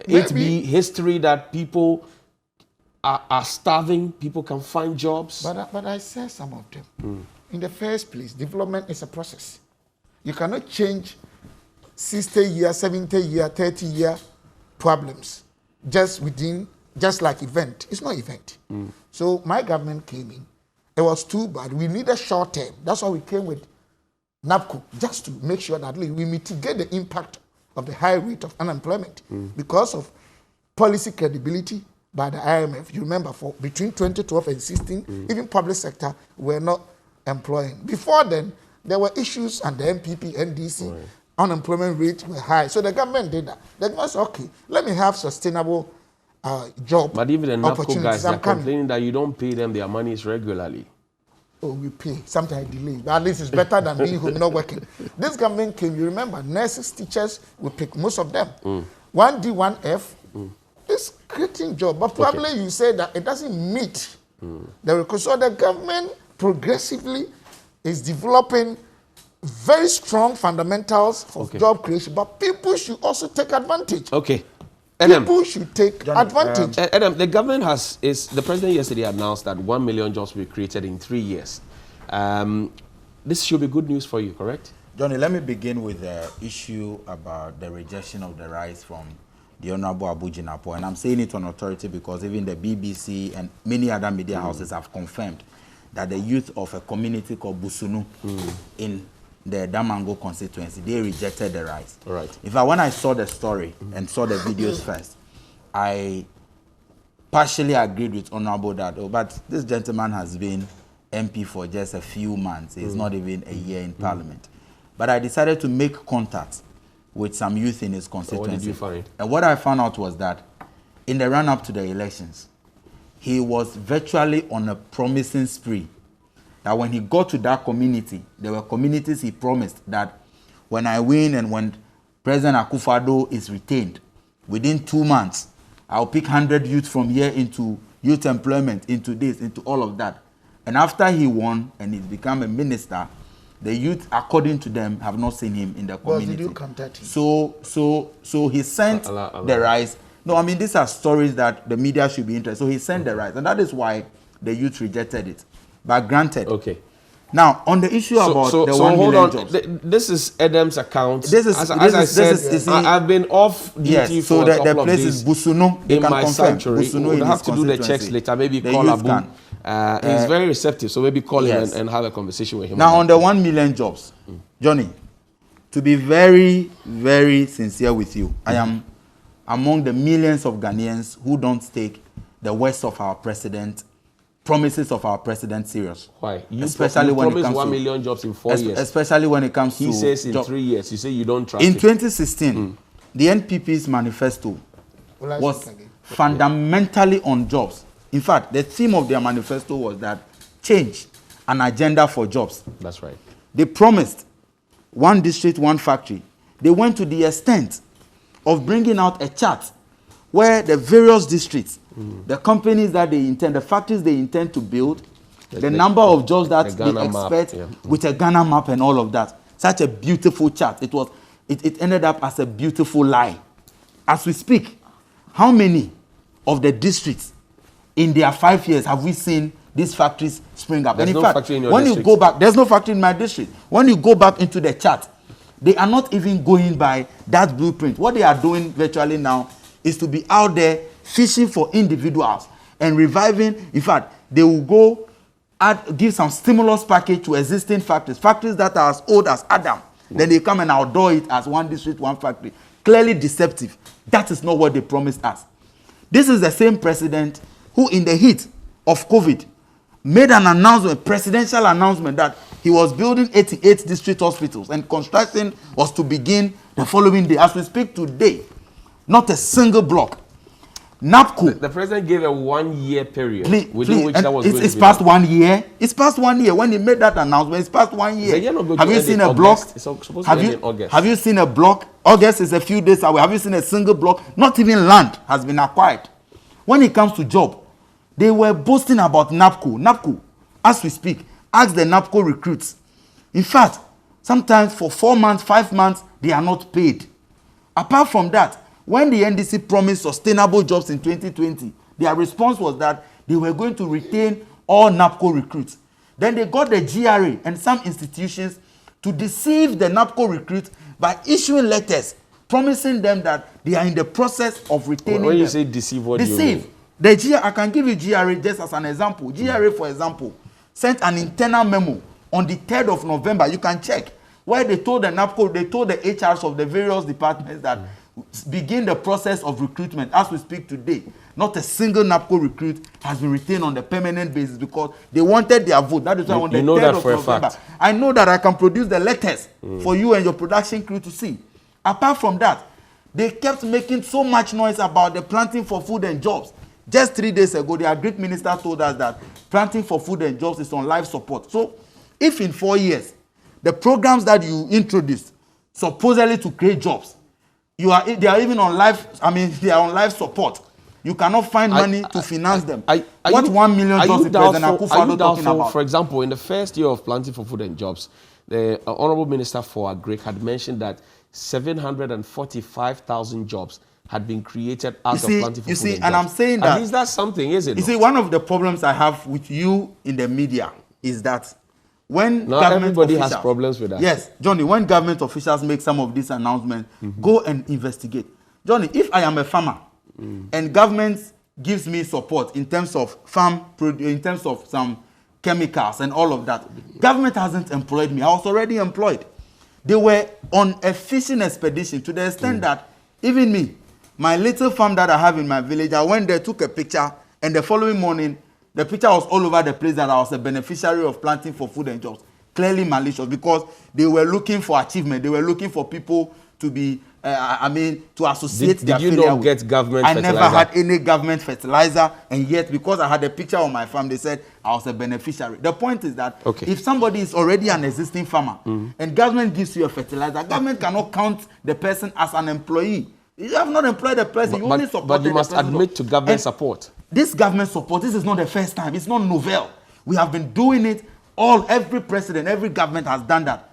Speaker 1: it be history that people are starving, people can find jobs.
Speaker 2: But I said some of them. In the first place, development is a process. You cannot change 60-year, 70-year, 30-year problems just like event. It's not event. So my government came in. It was too bad. We needed short term. That's why we came with NAPCO, just to make sure that we mitigate the impact of the high rate of unemployment because of policy credibility by the IMF. You remember, for between 2012 and 16, even public sector were not employing. Before then, there were issues, and the MPP, NDC, unemployment rates were high. So the government did that. The government said, okay, let me have sustainable job.
Speaker 1: But even the NAPCO guys are complaining that you don't pay them their monies regularly.
Speaker 2: Oh, we pay. Sometimes delay. But at least it's better than being home, not working. This government came, you remember, nurses, teachers, we pick most of them. 1D, 1F, it's creating job. But probably you say that it doesn't meet the request. So the government progressively is developing very strong fundamentals for job creation. But people should also take advantage.
Speaker 1: Okay.
Speaker 2: People should take advantage.
Speaker 1: Adam, the government the president yesterday announced that 1 million jobs will be created in 3 years. This should be good news for you, correct?
Speaker 3: Johnny, let me begin with the issue about the rejection of the rice from the Honorable Abu Jinapo. And I'm saying it on authority because even the BBC and many other media houses have confirmed that the youth of a community called Busunu in the Damango constituency, they rejected the rice.
Speaker 1: Right.
Speaker 3: In fact, when I saw the story and saw the videos first, I partially agreed with Honorable that, but this gentleman has been MP for just a few months. It's not even a year in Parliament. But I decided to make contact with some youth in his constituency.
Speaker 1: So what did you find?
Speaker 3: And what I found out was that in the run-up to the elections, he was virtually on a promising spree. That when he got to that community, there were communities he promised that when I win and when President Akufo-Addo is retained, within 2 months, I'll pick 100 youth from here into youth employment, into this, into all of that. And after he won and he's become a minister, the youth, according to them, have not seen him in the community.
Speaker 2: Well, did you contact him?
Speaker 3: So he sent the rice. No, I mean, these are stories that the media should be interested. So he sent the rice, and that is why the youth rejected it. But granted.
Speaker 1: Okay.
Speaker 3: Now, on the issue about the 1 million jobs.
Speaker 1: This is Adam's account.
Speaker 3: This is,
Speaker 1: as I said, I've been off duty for a couple
Speaker 3: the place
Speaker 1: of days
Speaker 3: is Busunu.
Speaker 1: in my sanctuary. We'll have to do the checks later. Maybe call Abu. He's very receptive, so maybe call him and have a conversation with him.
Speaker 3: Now, on the 1 million jobs, Johnny, to be very, very sincere with you, I am among the millions of Ghanaians who don't take the words of our president, promises of our president serious.
Speaker 1: Why?
Speaker 3: Especially when it comes
Speaker 1: 1 million jobs in 4 years.
Speaker 3: Especially when it comes to...
Speaker 1: He says in 3 years. You say you don't trust
Speaker 3: In
Speaker 1: him.
Speaker 3: 2016, the NPP's manifesto was fundamentally on jobs. In fact, the theme of their manifesto was that change, an agenda for jobs.
Speaker 1: That's right.
Speaker 3: They promised 1 district, 1 factory. They went to the extent of bringing out a chart where the various districts, the companies that they intend, the factories they intend to build, the number of jobs that they expect with a Ghana map and all of that. Such a beautiful chart. It ended up as a beautiful lie. As we speak, how many of the districts in their 5 years have we seen these factories spring up?
Speaker 1: There's
Speaker 3: and in
Speaker 1: no
Speaker 3: fact,
Speaker 1: factory in your
Speaker 3: when
Speaker 1: district.
Speaker 3: you go back, there's no factory in my district. When you go back into the chart, they are not even going by that blueprint. What they are doing virtually now is to be out there fishing for individuals and reviving. In fact, they will go give some stimulus package to existing factories that are as old as Adam. Then they come and outdoor it as 1 district, 1 factory. Clearly deceptive. That is not what they promised us. This is the same president who, in the heat of COVID, made an announcement, presidential announcement, that he was building 88 district hospitals and construction was to begin the following day. As we speak today, not a single block. NAPCO.
Speaker 1: The president gave a 1 year period within which that was going to be
Speaker 3: It's past 1 year. It's past 1 year. When he made that announcement, it's past 1 year. Have you seen a block?
Speaker 1: It's supposed to end in August.
Speaker 3: Have you seen a block? August is a few days away. Have you seen a single block? Not even land has been acquired. When it comes to job, they were boasting about NAPCO. NAPCO, as we speak, Ask the NAPCO recruits. In fact, sometimes for 4 months, 5 months, they are not paid. Apart from that, when the NDC promised sustainable jobs in 2020, their response was that they were going to retain all NAPCO recruits. Then they got the GRA and some institutions to deceive the NAPCO recruits by issuing letters promising them that they are in the process of retaining
Speaker 1: When you
Speaker 3: them.
Speaker 1: say deceive, what do you mean?
Speaker 3: I can give you GRA just as an example. GRA, for example, sent an internal memo on the 3rd of November. You can check where they told the NAPCO, they told the HRs of the various departments that begin the process of recruitment as we speak today. Not a single NAPCO recruit has been retained on the permanent basis because they wanted their vote. That is why on the 3rd of November, I know that I can produce the letters for you and your production crew to see. Apart from that, they kept making so much noise about the planting for food and jobs. Just 3 days ago, the agri minister told us that planting for food and jobs is on life support. So, if in 4 years, the programs that you introduced, supposedly to create jobs, they are even on life, they are on life support. You cannot find money to finance them. What 1 million jobs is President Akufo-Addo talking about?
Speaker 1: For example, in the first year of planting for food and jobs, the Honorable Minister for Agri had mentioned that 745,000 jobs had been created out of planting for food and jobs.
Speaker 3: And I'm saying that...
Speaker 1: At least that's something, isn't it?
Speaker 3: You see, one of the problems I have with you in the media is that when
Speaker 1: everybody has problems with that.
Speaker 3: Yes, Johnny, when government officials make some of these announcements, go and investigate. Johnny, if I am a farmer and government gives me support in terms of in terms of some chemicals and all of that, government hasn't employed me. I was already employed. They were on a fishing expedition to the extent that even me, my little farm that I have in my village, I went there, took a picture, and the following morning, the picture was all over the place that I was a beneficiary of planting for food and jobs. Clearly malicious because they were looking for achievement. They were looking for people to be, to associate their failure.
Speaker 1: Did you not get government fertilizer?
Speaker 3: I never had any government fertilizer, and yet because I had a picture on my farm, they said I was a beneficiary. The point is that if somebody is already an existing farmer and government gives you a fertilizer, government cannot count the person as an employee. You have not employed a person, you only support.
Speaker 1: But you must admit to government support.
Speaker 3: This government support, this is not the first time. It's not novel. We have been doing it every president, every government has done that.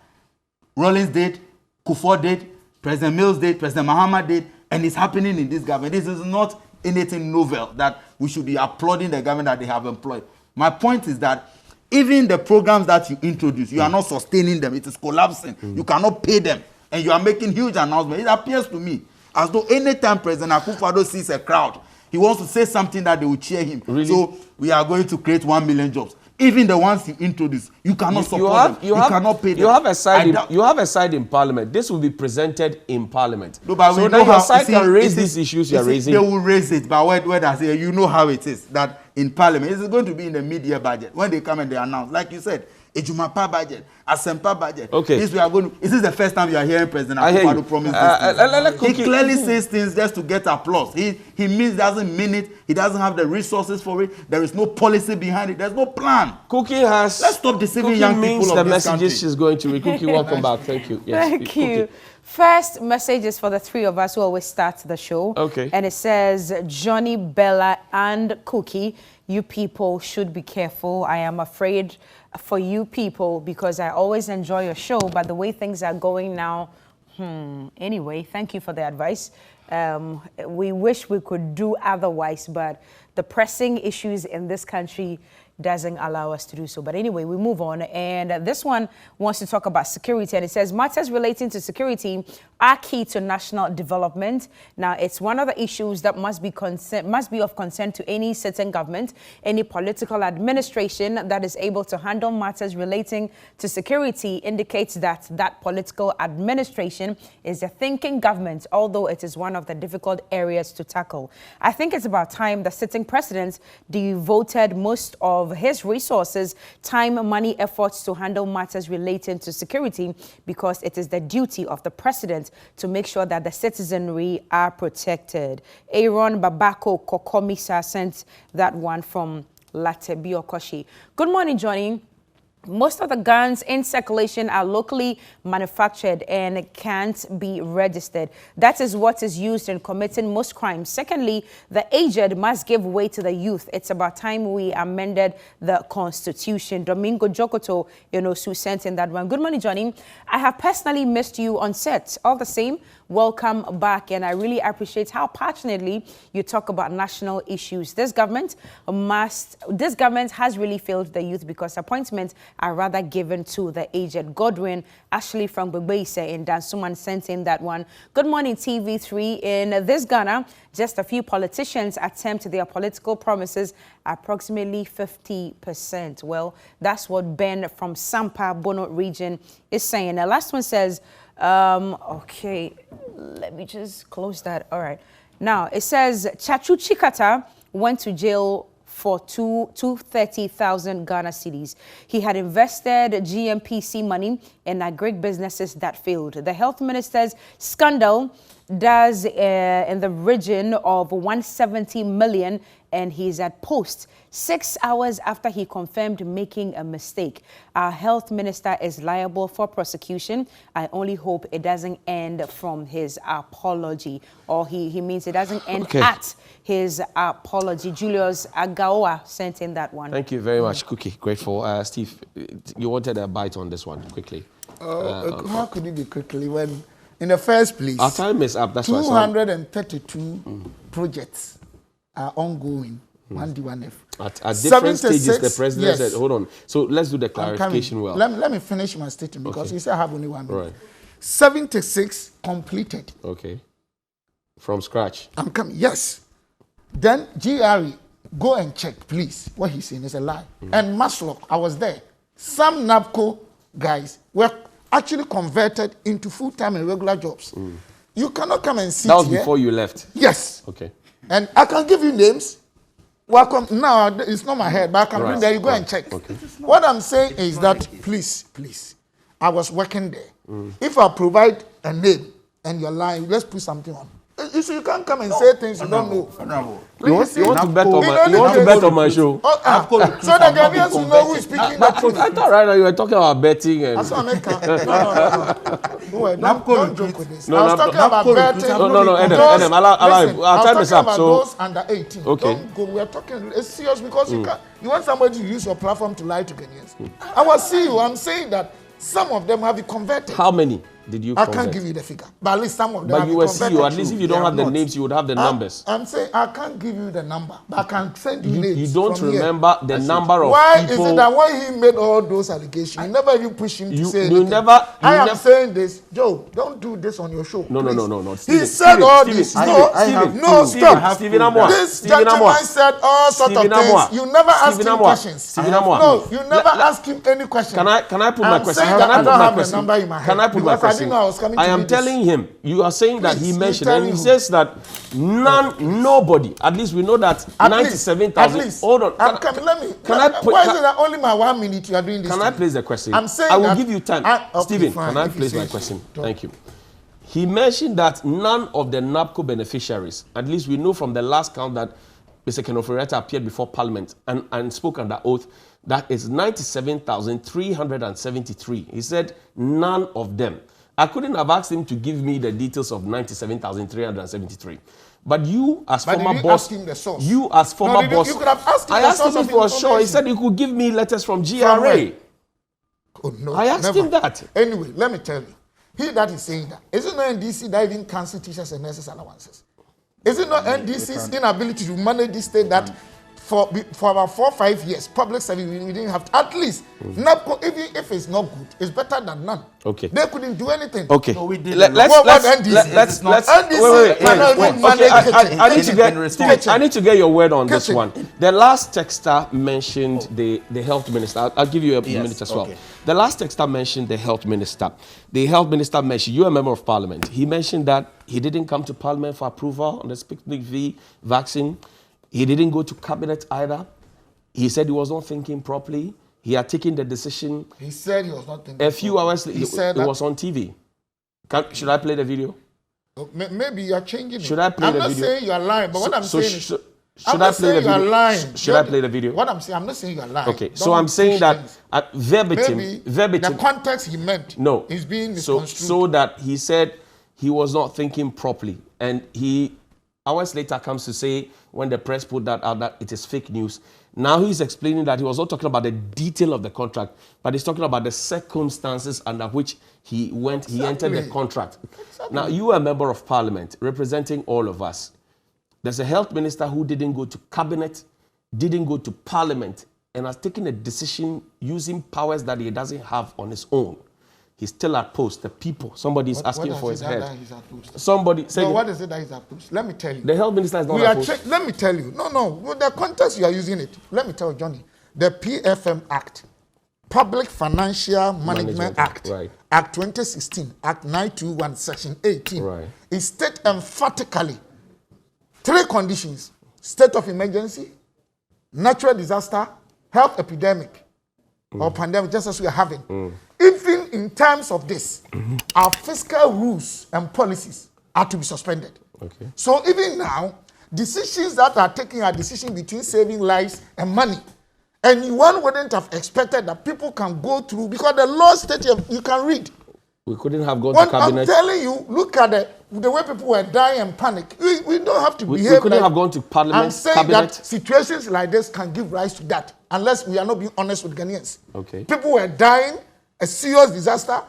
Speaker 3: Rawlings did, Kufuor did, President Mills did, President Mahama did, and it's happening in this government. This is not anything novel that we should be applauding the government that they have employed. My point is that even the programs that you introduce, you are not sustaining them. It is collapsing. You cannot pay them. And you are making huge announcements. It appears to me as though anytime President Akufo-Addo sees a crowd, he wants to say something that they will cheer him. Really? So we are going to create 1 million jobs. Even the ones you introduce, you cannot support them. You cannot pay them.
Speaker 1: You have a side in Parliament. This will be presented in Parliament.
Speaker 3: No, but
Speaker 1: so that your side can raise these issues you are raising.
Speaker 3: They will raise it, but where does it? You know how it is that in Parliament, it is going to be in the mid-year budget when they come and they announce, like you said, a Jumapa budget, a Sempa budget.
Speaker 1: Okay.
Speaker 3: This is the first time you are hearing President Akufo-Addo promise this. He clearly says things just to get applause. He doesn't mean it. He doesn't have the resources for it. There is no policy behind it. There's no plan.
Speaker 1: Let's
Speaker 3: stop deceiving young people
Speaker 1: the
Speaker 3: of this
Speaker 1: messages
Speaker 3: country.
Speaker 1: She's going to read. Cookie, welcome back. Thank you. Yes,
Speaker 4: Thank you. First message is for the three of us who always start the show.
Speaker 1: Okay.
Speaker 4: And it says, Johnny, Bella, and Cookie, you people should be careful. I am afraid for you people because I always enjoy your show, but the way things are going now, Anyway, thank you for the advice. We wish we could do otherwise, but the pressing issues in this country doesn't allow us to do so. But anyway, we move on. And this one wants to talk about security. And it says, matters relating to security are key to national development. Now, it's one of the issues that must be of concern to any sitting government, any political administration that is able to handle matters relating to security indicates that that political administration is a thinking government, although it is one of the difficult areas to tackle. I think it's about time the sitting president devoted most of his resources, time, money, efforts to handle matters relating to security, because it is the duty of the president to make sure that the citizenry are protected. Aaron Babako Kokomisa sent that one from Latebiokoshi. Good morning, Johnny. Most of the guns in circulation are locally manufactured and can't be registered. That is what is used in committing most crimes. Secondly, the aged must give way to the youth. It's about time we amended the Constitution. Domingo Jokoto, Su sent in that one. Good morning, Johnny. I have personally missed you on set. All the same, welcome back. And I really appreciate how passionately you talk about national issues. This government has really failed the youth because appointments are rather given to the aged. Godwin Ashley from Bebeise in Dansuman sent in that one. Good morning, TV3. In this Ghana, just a few politicians attempt their political promises approximately 50%. Well, that's what Ben from Sampa Bono region is saying. The last one says, okay, let me just close that. All right. Now, it says Chachu Chikata went to jail for 230,000 Ghana cedis. He had invested GMPC money in agri businesses that failed. The health minister's scandal does in the region of 170 million, and he's at post 6 hours after he confirmed making a mistake. Our health minister is liable for prosecution. I only hope it doesn't end from his apology, or he means it doesn't end at his apology. Julius Agaoa sent in that one.
Speaker 1: Thank you very much, Cookie. Grateful. Steve, you wanted a bite on this one quickly.
Speaker 2: How could it be quickly when, in the first place,
Speaker 1: our time is up. That's
Speaker 2: 232 projects are ongoing. 1D1F.
Speaker 1: At different stages, the president
Speaker 2: yes.
Speaker 1: said, hold on. So let's do the clarification well.
Speaker 2: Let me finish my statement because you say I have only 1 minute.
Speaker 1: Right.
Speaker 2: 76 completed.
Speaker 1: Okay. From scratch.
Speaker 2: I'm coming. Yes. Then GRE, go and check, please. What he's saying is a lie. And Maslow, I was there. Some NABCO guys were actually converted into full-time and regular jobs. You cannot come and sit here.
Speaker 1: That was before you left?
Speaker 2: Yes.
Speaker 1: Okay.
Speaker 2: And I can give you names. Welcome. Now, it's not my head, but I can bring there. You go and check. Okay. What I'm saying is that, please, I was working there. If I provide a name and you're lying, let's put something on. You see, you can't come and say things you don't know.
Speaker 1: You want to bet on my show?
Speaker 2: So the Ghanaians will know who is speaking the truth.
Speaker 1: I thought right now you were talking about betting.
Speaker 2: That's what I mean. Don't joke with this. I was talking about betting.
Speaker 1: No, Adam, allow. Our time is up. So
Speaker 2: those under 18. Don't go. We are talking. It's serious because you want somebody to use your platform to lie to Ghanaians. I was seeing you. I'm saying that some of them have been converted.
Speaker 1: How many did you convert?
Speaker 2: I can't give you the figure, but at least some of them have been converted.
Speaker 1: But you were CEO. At least if you don't have the names, you would have the numbers.
Speaker 2: I'm saying I can't give you the number, but I can send you names.
Speaker 1: You don't remember the number of people.
Speaker 2: Why is it that when he made all those allegations, you never even push him to say anything? I am saying this. Joe, don't do this on your show.
Speaker 1: No.
Speaker 2: He said all this. No, stop.
Speaker 1: Stephen Amoa.
Speaker 2: This gentleman said all sorts of things. You never ask him questions. No, you never ask him any questions.
Speaker 1: Can I put my question? Can I put my question? I am telling him, you are saying that he mentioned, and he says that nobody, at least we know that 97,000. Hold on.
Speaker 2: Why is it that only my 1 minute you are doing this?
Speaker 1: Can I place the question?
Speaker 2: I'm saying
Speaker 1: I will give you time. Stephen, can I place my question? Thank you. He mentioned that none of the NABCO beneficiaries, at least we know from the last count that Mr. Kenofureta appeared before Parliament and spoke under oath, that is 97,373. He said none of them. I couldn't have asked him to give me the details of 97,373. But you, as former boss, you as former boss, I asked him if he was sure. He said he could give me letters from GRA.
Speaker 2: Oh, no,
Speaker 1: I asked him that.
Speaker 2: Anyway, let me tell you. He that is saying that. Is it not NDC that even cancel teachers and nurses allowances? Is it not NDC's inability to manage this state that for about 4 or 5 years, public service, we didn't have to, at least, NABCO, even if it's not good, it's better than none.
Speaker 1: Okay.
Speaker 2: They couldn't do anything.
Speaker 1: Okay.
Speaker 3: So we did.
Speaker 1: I need to get your word on this one. The last texter mentioned the health minister. I'll give you a minute as well. Okay. The last texter mentioned the health minister. The health minister mentioned, you're a member of parliament. He mentioned that he didn't come to parliament for approval on the Sputnik V vaccine. He didn't go to cabinet either. He said he was not thinking properly. He had taken the decision.
Speaker 2: He said he was not thinking.
Speaker 1: A few hours later, it was on TV. Should I play the video?
Speaker 2: Maybe you are changing it.
Speaker 1: Should I play the video?
Speaker 2: I'm not saying you are lying, but what I'm saying is...
Speaker 1: Should I play the video?
Speaker 2: Lying.
Speaker 1: Should I play the video?
Speaker 2: What I'm saying, I'm not saying you're lying.
Speaker 1: Okay, so I'm saying that verbatim,
Speaker 2: Maybe
Speaker 1: verbatim.
Speaker 2: the context he meant is being misconstrued.
Speaker 1: So that he said he was not thinking properly. And he, hours later, comes to say, when the press put that out, that it is fake news. Now he's explaining that he was not talking about the detail of the contract, but he's talking about the circumstances under which he entered the contract. Exactly. Now, you are a member of parliament representing all of us. There's a health minister who didn't go to cabinet, didn't go to parliament, and has taken a decision using powers that he doesn't have on his own. He's still at post. The people, somebody is asking for his head. Somebody say,
Speaker 2: what is it that he's at post? Let me tell you.
Speaker 1: The health minister is not at post.
Speaker 2: Let me tell you. No. With the context you are using it. Let me tell you, Johnny. The PFM Act, Public Financial Management Act,
Speaker 1: right.
Speaker 2: Act 2016, Act 921, Section 18,
Speaker 1: right.
Speaker 2: It states emphatically 3 conditions: state of emergency, natural disaster, health epidemic, or pandemic, just as we are having. Even in terms of this, our fiscal rules and policies are to be suspended.
Speaker 1: Okay.
Speaker 2: So even now, decisions that are taken are decisions between saving lives and money. And one wouldn't have expected that people can go through, because the law states you can read.
Speaker 1: We couldn't have gone to cabinet.
Speaker 2: I'm telling you, look at the way people were dying and panic. We don't have to behave.
Speaker 1: We couldn't have gone to parliament.
Speaker 2: I'm saying that situations like this can give rise to that, unless we are not being honest with Ghanaians.
Speaker 1: Okay.
Speaker 2: People were dying, a serious disaster.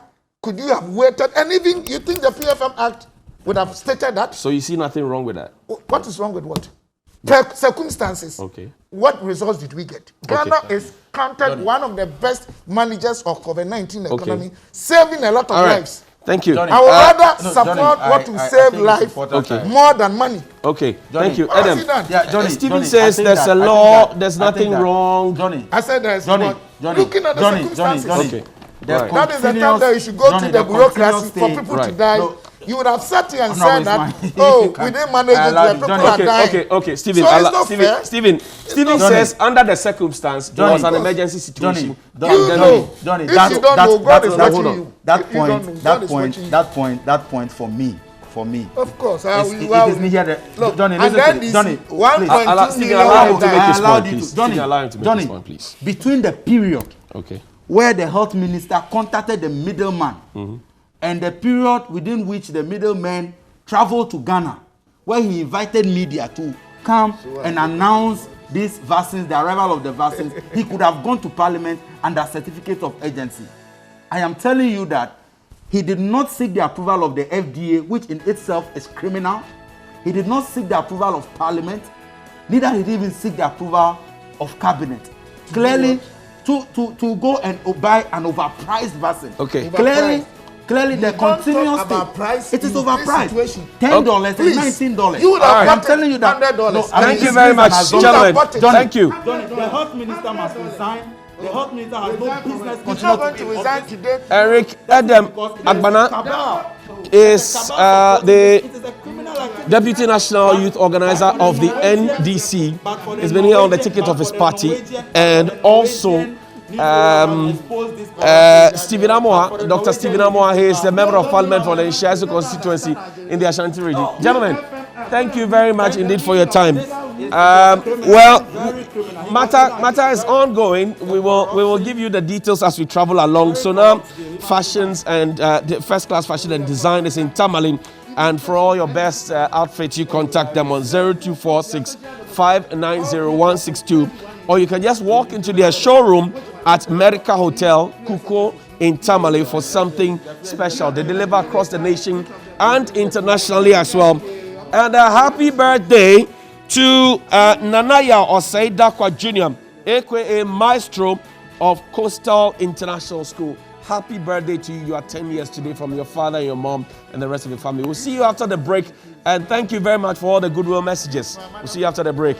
Speaker 2: Could you have waited? And even you think the PFM Act would have stated that?
Speaker 1: So you see nothing wrong with that?
Speaker 2: What is wrong with what? Circumstances.
Speaker 1: Okay.
Speaker 2: What results did we get? Ghana is counted one of the best managers of COVID-19 economy, saving a lot of lives.
Speaker 1: Thank you.
Speaker 2: I would rather support what will save life more than money.
Speaker 1: Okay,
Speaker 2: Johnny,
Speaker 1: thank you. Adam, Stephen
Speaker 2: Johnny,
Speaker 1: says there's a law, there's nothing wrong.
Speaker 3: Johnny,
Speaker 2: I said there's
Speaker 3: Johnny,
Speaker 2: looking at the circumstances.
Speaker 3: Johnny.
Speaker 1: Right.
Speaker 2: That is the time that you should go to the bureaucracy for people to die. You would have sat here and said that, we didn't manage it, where people are dying.
Speaker 1: Okay, Stephen.
Speaker 2: So
Speaker 1: Stephen says under the circumstance, there was an emergency situation.
Speaker 3: Johnny, that point for me.
Speaker 2: Of course.
Speaker 3: It is me here. Johnny, listen to me. Johnny,
Speaker 1: please.
Speaker 3: Between the period where the health minister contacted the middleman and the period within which the middleman traveled to Ghana, where he invited media to come and announce these vaccines, the arrival of the vaccines, he could have gone to parliament under certificate of urgency. I am telling you that he did not seek the approval of the FDA, which in itself is criminal. He did not seek the approval of parliament. Neither did he even seek the approval of cabinet. Clearly, to go and buy an overpriced vaccine.
Speaker 1: Okay.
Speaker 3: Clearly, the continuous thing. It is overpriced. $10 and $19.
Speaker 2: You would have
Speaker 3: I'm telling you that.
Speaker 2: $100.
Speaker 1: Thank you very much, gentlemen. Thank you.
Speaker 3: Johnny, the health minister must resign. The health minister has no business
Speaker 2: He's not going to resign today.
Speaker 1: Eric Adam Agbana is the Deputy National Youth Organizer of the NDC. He's been here on the ticket of his party, and also Stephen Amoah, Dr. Stephen Amoah, he is the member of parliament for the Nshiazu constituency in the Ashanti region. Gentlemen, thank you very much indeed for your time. Matter is ongoing. We will give you the details as we travel along. So now, fashions and the first class fashion and design is in Tamale. And for all your best outfits, you contact them on 0246 590 or you can just walk into their showroom at America Hotel, Kuko in Tamale for something special. They deliver across the nation and internationally as well. And a happy birthday to Nanaya Osaidakwa Jr., aka Maestro of Coastal International School. Happy birthday to you. You are 10 years today from your father, your mom, and the rest of your family. We'll see you after the break. And thank you very much for all the goodwill messages. We'll see you after the break.